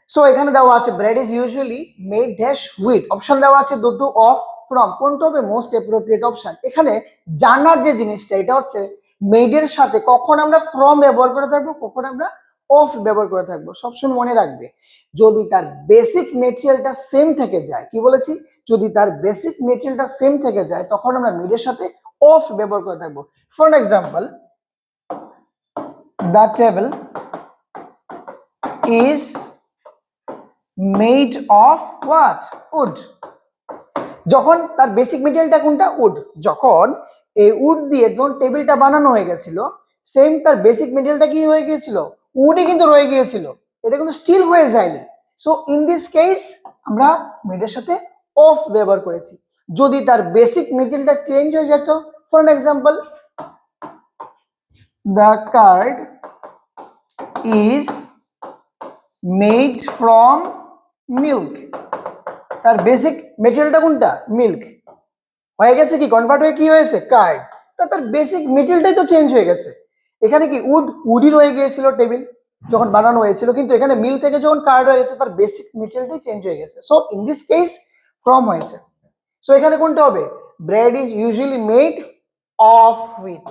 So এখানে দেওয়া আছে bread is usually made dash with, option দেওয়া আছে দুটো অফ ফ্রম, কোনটা হবে মোস্ট অ্যাপ্রোপ্রিয়েট অপশন। এখানে জানার যে জিনিসটা এটা হচ্ছে মেডের সাথে কখন আমরা ফ্রম ব্যবহার করে থাকবো, কখন আমরা অফ ব্যবহার করে থাকবো। সবসময় মনে রাখবে যদি তার বেসিক মেটেরিয়ালটা সেম থেকে যায়, কি বলেছি, যদি তার বেসিক মেটেরিয়ালটা সেম থেকে যায় তখন আমরা মেডের সাথে অফ ব্যবহার করে থাকবো। For example, the table is made of what, wood. যখন তার বেসিক মেটেরিয়ালটা কোনটা, উড, যখন এই উড দিয়ে যখন টেবিলটা বানানো হয়ে গেছিল সেম তার বেসিক মেটেরিয়ালটা কি হয়ে গিয়েছিল, উডই কিন্তু রয়ে গিয়েছিল, এটা কিন্তু স্টিল হয়ে যায়নি। সো ইন দিস কেস আমরা মেডের সাথে অফ ব্যবহার করেছি। যদি তার বেসিক মেটেরিয়ালটা চেঞ্জ হয়ে যেত, for an example, the card is made from milk, তার বেসিক মেটেরিয়ালটা কোনটা, মিল্ক, হয়ে গেছে কি কনভার্ট হয়ে কি হয়েছে, কার্ড। তার বেসিক মেটেরিয়ালটাই তো চেঞ্জ হয়ে গেছে। এখানে কি উডই রয়ে গিয়েছিল টেবিল যখন বানানো হয়েছিল, কিন্তু এখানে মিল থেকে যখন কার্ড হয়ে গেছে তার বেসিক মেটেরিয়ালটাই চেঞ্জ হয়ে গেছে। So in this case from হয়েছে। সো এখানে কোনটা হবে, bread is usually made of with.